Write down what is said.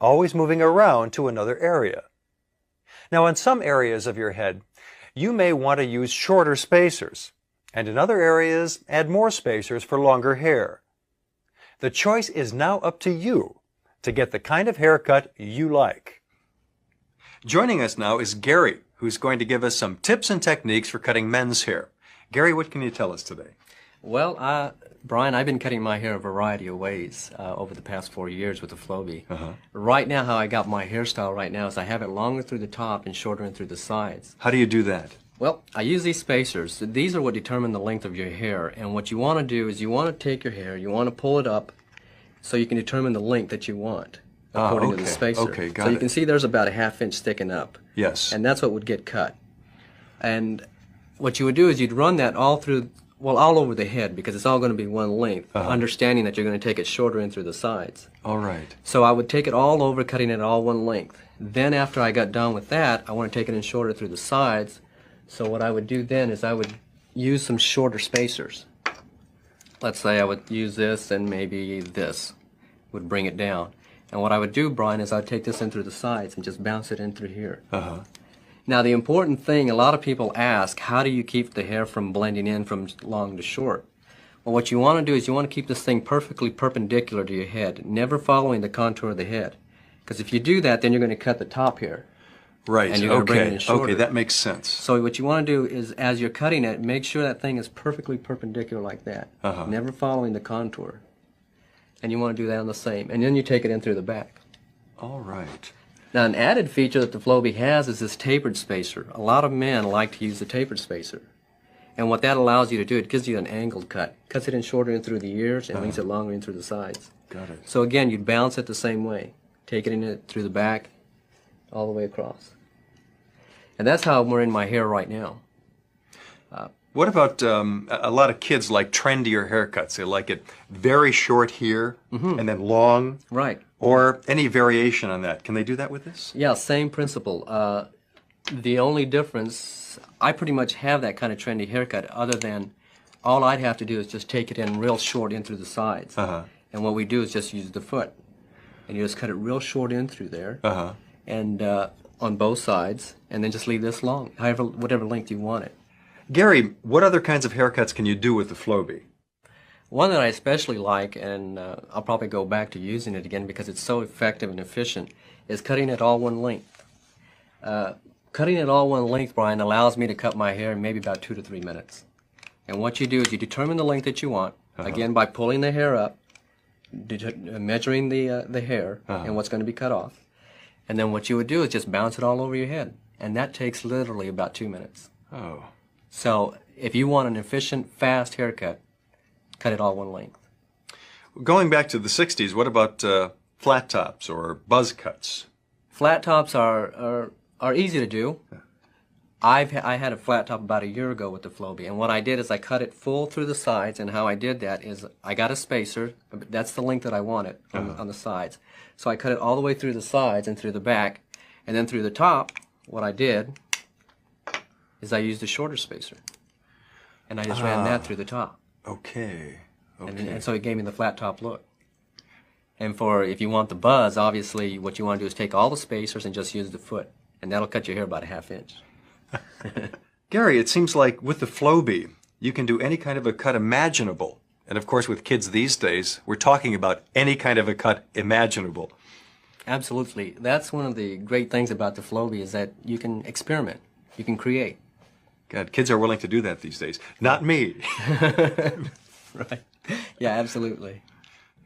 always moving around to another area. Now, in some areas of your head, you may want to use shorter spacers, and in other areas, add more spacers for longer hair. The choice is now up to you to get the kind of haircut you like. Joining us now is Gary, who's going to give us some tips and techniques for cutting men's hair. Gary, what can you tell us today? Well, Brian, I've been cutting my hair a variety of ways over the past 4 years with the Flowbee. Right now, how I got my hairstyle right now is I have it longer through the top and shorter in through the sides. How do you do that? Well, I use these spacers. These are what determine the length of your hair. And what you want to do is you want to take your hair, you want to pull it up so you can determine the length that you want according to the spacer. Okay, got so you can see there's about a ½ inch sticking up. Yes. And that's what would get cut. And what you would do is you'd run that all through, well, all over the head, because it's all going to be one length, understanding that you're going to take it shorter in through the sides. All right. So I would take it all over, cutting it all one length. Then after I got done with that, I want to take it in shorter through the sides. So what I would do then is I would use some shorter spacers. Let's say I would use this and maybe this would bring it down. And what I would do, Brian, is I'd take this in through the sides and just bounce it in through here. Now the important thing, a lot of people ask, how do you keep the hair from blending in from long to short? Well, what you want to do is you want to keep this thing perfectly perpendicular to your head, never following the contour of the head. Because if you do that, then you're going to cut the top here. Right, and you're going to bring it in shorter. Okay, that makes sense. So what you want to do is, as you're cutting it, make sure that thing is perfectly perpendicular like that, never following the contour. And you want to do that on the same. And then you take it in through the back. All right. Now, an added feature that the Flowbee has is this tapered spacer. A lot of men like to use the tapered spacer. And what that allows you to do, it gives you an angled cut. Cuts it in shorter in through the ears and leaves it longer in through the sides. Got it. So again, you'd balance it the same way. Take it in through the back, all the way across. And that's how we're in my hair right now. What about a lot of kids like trendier haircuts? They like it very short here and then long. Right. Or any variation on that. Can they do that with this? Yeah, same principle. The only difference, I pretty much have that kind of trendy haircut, other than all I'd have to do is just take it in real short in through the sides. And what we do is just use the foot. And you just cut it real short in through there. And on both sides, and then just leave this long, however, whatever length you want it. Gary, what other kinds of haircuts can you do with the Flowbee? One that I especially like, and I'll probably go back to using it again because it's so effective and efficient, is cutting it all one length. Cutting it all one length, Brian, allows me to cut my hair in maybe about 2 to 3 minutes. And what you do is you determine the length that you want, again by pulling the hair up, measuring the hair and what's going to be cut off. And then what you would do is just bounce it all over your head. And that takes literally about 2 minutes. Oh. So if you want an efficient, fast haircut, cut it all one length. Going back to the 60s, what about flat tops or buzz cuts? Flat tops are easy to do. I had a flat top about a year ago with the Flowbee, and what I did is I cut it full through the sides, and how I did that is I got a spacer. That's the length that I wanted on the sides. So I cut it all the way through the sides and through the back, and then through the top, what I did is I used a shorter spacer, and I just ran that through the top. Okay. And so it gave me the flat top look. And if you want the buzz, obviously what you want to do is take all the spacers and just use the foot, and that'll cut your hair about a ½ inch. Gary, it seems like with the Flowbee, you can do any kind of a cut imaginable. And of course, with kids these days, we're talking about any kind of a cut imaginable. Absolutely. That's one of the great things about the Flowbee, is that you can experiment. You can create. God, kids are willing to do that these days. Not me. Right. Yeah, absolutely.